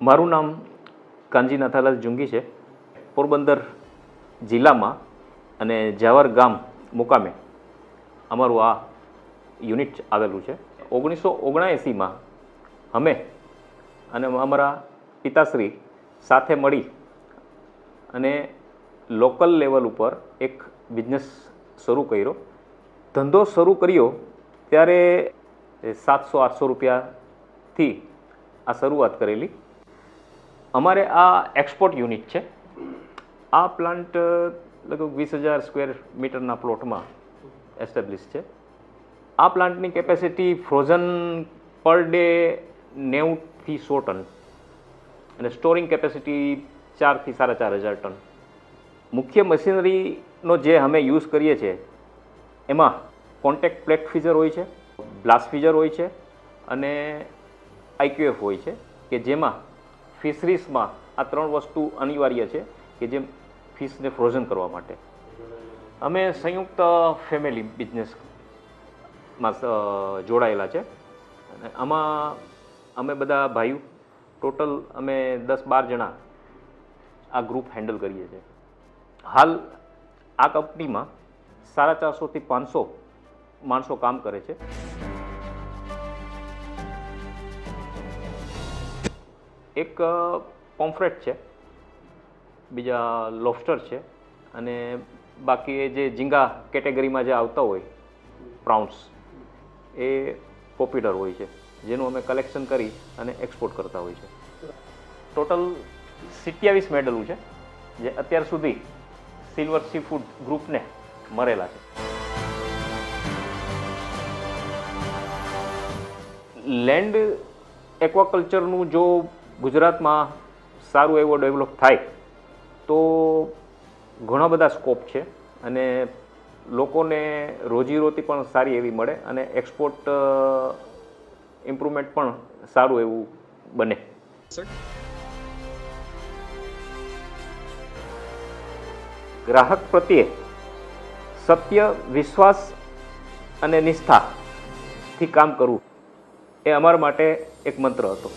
મારું નામ કાનજી નાથાલાલ જુંગી છે. પોરબંદર જિલ્લામાં અને જાવર ગામ મુકામે અમારું આ યુનિટ આવેલું છે. 1979માં અમે અને અમારા પિતાશ્રી સાથે મળી અને લોકલ લેવલ ઉપર એક બિઝનેસ શરૂ કર્યો. ધંધો શરૂ કર્યો ત્યારે 700-800 રૂપિયાથી આ શરૂઆત કરેલી. અમારે આ એક્સપોર્ટ યુનિટ છે. આ પ્લાન્ટ લગભગ 20,000 સ્ક્વેર મીટરના પ્લોટમાં એસ્ટેબ્લિશ છે. આ પ્લાન્ટની કેપેસિટી ફ્રોઝન પર ડે 90થી 100 ટન અને સ્ટોરિંગ કેપેસિટી 4,000 થી 4,500 ટન. મુખ્ય મશીનરીનો જે અમે યુઝ કરીએ છીએ એમાં કોન્ટેક્ટ પ્લેટ ફીઝર હોય છે, ગ્લાસ ફીઝર હોય છે અને IQF હોય છે કે જેમાં ફિશરીઝમાં આ 3 વસ્તુ અનિવાર્ય છે કે જે ફિશને ફ્રોઝન કરવા માટે. અમે સંયુક્ત ફેમિલી બિઝનેસમાં જોડાયેલા છે અને આમાં અમે બધા ભાઈઓ ટોટલ અમે 10-12 જણા આ ગ્રુપ હેન્ડલ કરીએ છીએ. હાલ આ કંપનીમાં 450 થી 500 માણસો કામ કરે છે. એક પોમ્ફ્રેટ છે, બીજા લોબસ્ટર છે અને બાકી જે ઝીંગા કેટેગરીમાં જે આવતા હોય પ્રાઉન્સ એ પોપીટર હોય છે જેનું અમે કલેક્શન કરી અને એક્સપોર્ટ કરતા હોય છે. ટોટલ 27 મેડલો છે જે અત્યાર સુધી સિલ્વર સી ફૂડ ગ્રુપને મળેલા છે. લેન્ડ એક્વાકલ્ચરનું જો ગુજરાતમાં સારું એવો ડેવલપ થાય તો ઘણા બધા સ્કોપ છે અને લોકોને રોજીરોટી પણ સારી એવી મળે અને એક્સપોર્ટ ઇમ્પ્રુવમેન્ટ પણ સારું એવું બને. ગ્રાહક પ્રત્યે સત્ય, વિશ્વાસ અને નિષ્ઠાથી કામ કરવું એ અમારા માટે એક મંત્ર હતો.